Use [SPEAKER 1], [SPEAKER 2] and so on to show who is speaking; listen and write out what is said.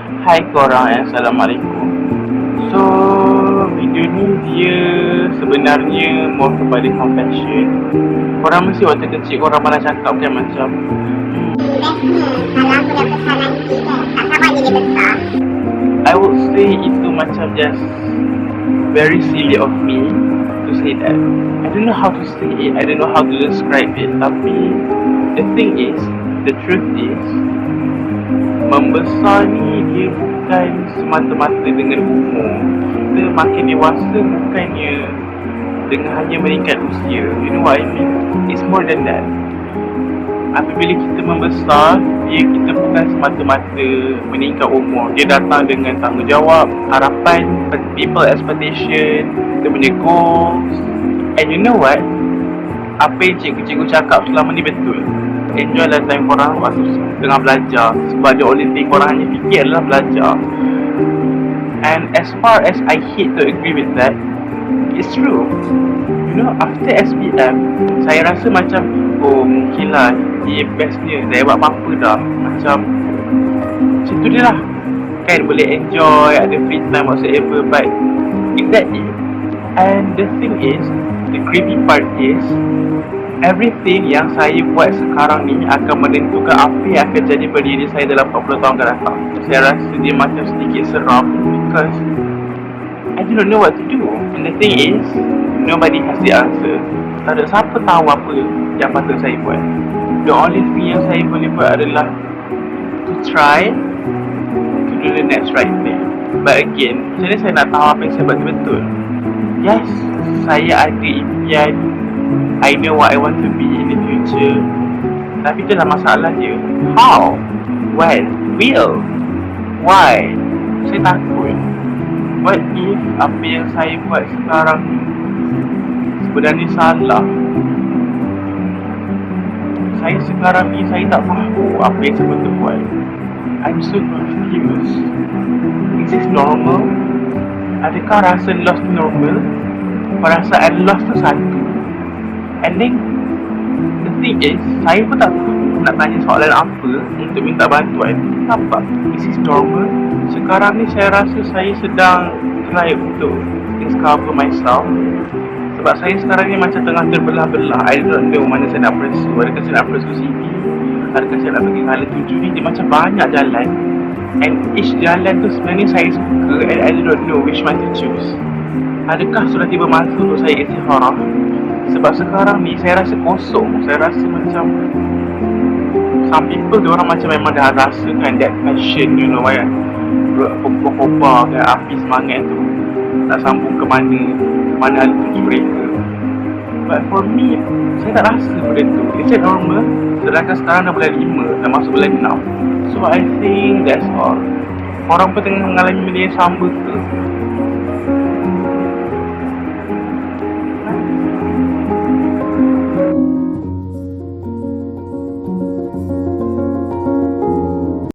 [SPEAKER 1] Hai korang, Assalamualaikum. So, video ni dia sebenarnya more kepada confession. Korang mesti waktu kecil korang pernah cakap kan macam
[SPEAKER 2] Kalau aku dah besar nanti kan, tak sabar jadi besar.
[SPEAKER 1] I would say itu macam just very silly of me to say that. I don't know how to say it, I don't know how to describe it. Tapi the thing is, the truth is, membesar ni dia bukan semata-mata dengan umur. Kita makin dewasa bukannya dengan hanya meningkat usia. You know what I mean? It's more than that. Apabila kita membesar, kita bukan semata-mata meningkat umur. Dia datang dengan tanggungjawab, harapan, people expectation, kita punya goals. And you know what? Apa yang cikgu-cikgu cakap selama ni betul. Enjoy lah time korang waktu tengah belajar. Sebab the only thing korang hanya fikir adalah belajar. And as far as I hate to agree with that, it's true. You know, after SPM, saya rasa macam, oh mungkin lah dia bestnya, dah buat apa-apa dah. Macam tu dia lah. Kan boleh enjoy, ada free time whatsoever. But is that it? And the thing is, the creepy part is, everything yang saya buat sekarang ni akan menentukan apa yang akan jadi pada diri saya dalam 40 tahun akan datang. Saya rasa dia macam sedikit seram because I don't know what to do. And the thing is, nobody has the answer. Tak ada siapa tahu apa yang patut saya buat. The only thing yang saya boleh buat adalah to try to do the next right thing. But again, macam mana saya nak tahu apa yang saya buat tu betul? Yes, saya ada impian, I know what I want to be in the future. Tapi itulah masalah dia. How? When? Will? Why? Saya takut. What if apa yang saya buat sekarang ni sebenarnya salah? Saya sekarang ni, saya tak tahu apa yang saya betul buat. I'm so confused. Is this normal? Adakah rasa lost normal? Perasaan lost tu satu. And then the thing is, saya pun tak nak tanya soalan apa untuk minta bantuan. Nampak? Is this normal? Sekarang ni saya rasa saya sedang try untuk discover myself. Sebab saya sekarang ni macam tengah terbelah-belah. I don't know mana saya nak pursue. Adakah saya nak pursue CV? Adakah saya nak pergi hala tuju ni? Dia macam banyak jalan. And each jalan tu sebenarnya saya suka. And I don't know which one to choose. Adakah sudah tiba masa untuk saya istikharah? Sebab sekarang ni saya rasa kosong. Saya rasa macam some people, diorang macam memang dah rasakan that passion, you know kan, kobar kan, api semangat tu nak sambung ke mana hal tuju mereka. But for me, saya tak rasa benda tu. Is it normal? Sedangkan sekarang dah bulan 5, dah masuk bulan 6. So I think that's all. Korang pun tengah mengalami benda yang sama ke?